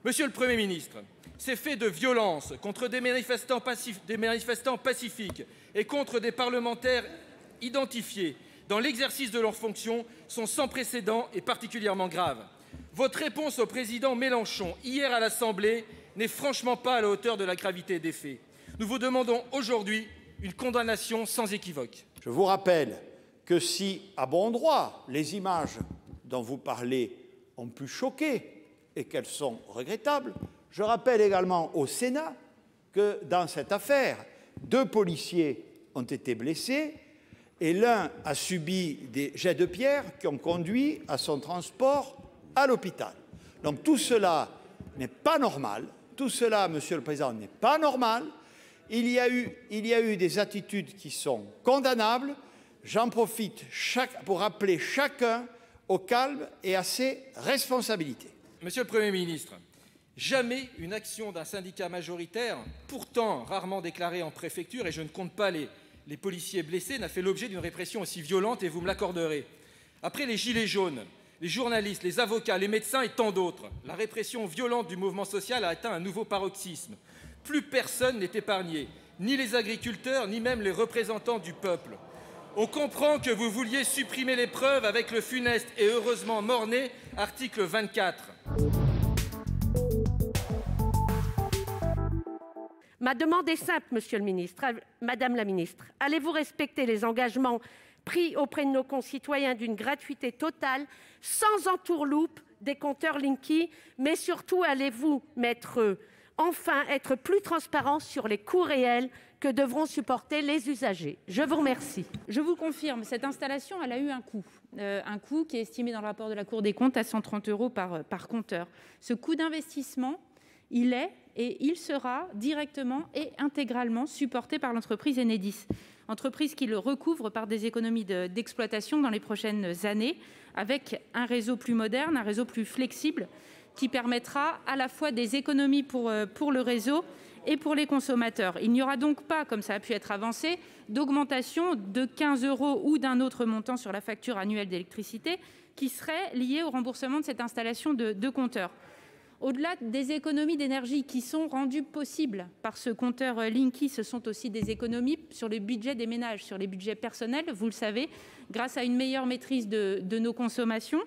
Monsieur le Premier ministre, ces faits de violence contre des manifestants pacifiques et contre des parlementaires identifiés dans l'exercice de leurs fonctions sont sans précédent et particulièrement graves. Votre réponse au président Mélenchon hier à l'Assemblée n'est franchement pas à la hauteur de la gravité des faits. Nous vous demandons aujourd'hui une condamnation sans équivoque. Je vous rappelle que si, à bon droit, les images dont vous parlez ont pu choquer et qu'elles sont regrettables, je rappelle également au Sénat que dans cette affaire, 2 policiers ont été blessés et l'un a subi des jets de pierre qui ont conduit à son transport à l'hôpital. Donc tout cela n'est pas normal. Tout cela, Monsieur le Président, n'est pas normal. Il y a eu des attitudes qui sont condamnables. J'en profite pour rappeler chacun au calme et à ses responsabilités. Monsieur le Premier ministre, jamais une action d'un syndicat majoritaire, pourtant rarement déclaré en préfecture, et je ne compte pas les policiers blessés, n'a fait l'objet d'une répression aussi violente, et vous me l'accorderez. Après les gilets jaunes, les journalistes, les avocats, les médecins et tant d'autres, la répression violente du mouvement social a atteint un nouveau paroxysme. Plus personne n'est épargné, ni les agriculteurs, ni même les représentants du peuple. On comprend que vous vouliez supprimer les preuves avec le funeste et heureusement mort-né article 24. Ma demande est simple, Monsieur le ministre, Madame la ministre. Allez-vous respecter les engagements pris auprès de nos concitoyens d'une gratuité totale, sans entourloupe des compteurs Linky, mais surtout allez-vous enfin être plus transparent sur les coûts réels que devront supporter les usagers? Je vous remercie. Je vous confirme, cette installation, elle a eu un coût qui est estimé dans le rapport de la Cour des comptes à 130 € par compteur. Ce coût d'investissement, il est et il sera directement et intégralement supporté par l'entreprise Enedis, entreprise qui le recouvre par des économies d'exploitation dans les prochaines années, avec un réseau plus moderne, un réseau plus flexible, qui permettra à la fois des économies pour le réseau et pour les consommateurs. Il n'y aura donc pas, comme ça a pu être avancé, d'augmentation de 15 € ou d'un autre montant sur la facture annuelle d'électricité qui serait liée au remboursement de cette installation de compteurs. Au-delà des économies d'énergie qui sont rendues possibles par ce compteur Linky, ce sont aussi des économies sur les budgets des ménages, sur les budgets personnels, vous le savez, grâce à une meilleure maîtrise de nos consommations.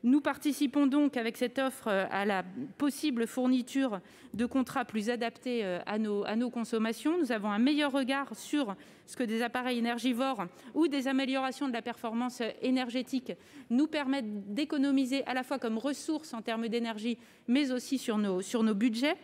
Nous participons donc avec cette offre à la possible fourniture de contrats plus adaptés à nos consommations. Nous avons un meilleur regard sur ce que des appareils énergivores ou des améliorations de la performance énergétique nous permettent d'économiser à la fois comme ressources en termes d'énergie, mais aussi sur nos budgets,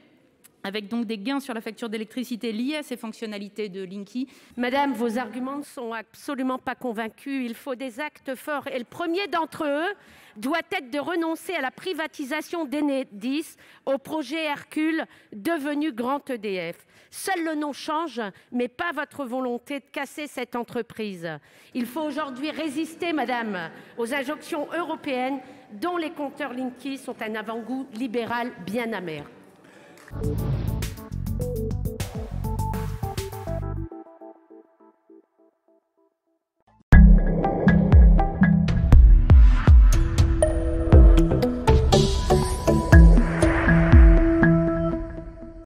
avec donc des gains sur la facture d'électricité liés à ces fonctionnalités de Linky. Madame, vos arguments ne sont absolument pas convaincus. Il faut des actes forts. Et le premier d'entre eux doit être de renoncer à la privatisation d'Enedis, au projet Hercule, devenu Grand EDF. Seul le nom change, mais pas votre volonté de casser cette entreprise. Il faut aujourd'hui résister, madame, aux injonctions européennes dont les compteurs Linky sont un avant-goût libéral bien amer.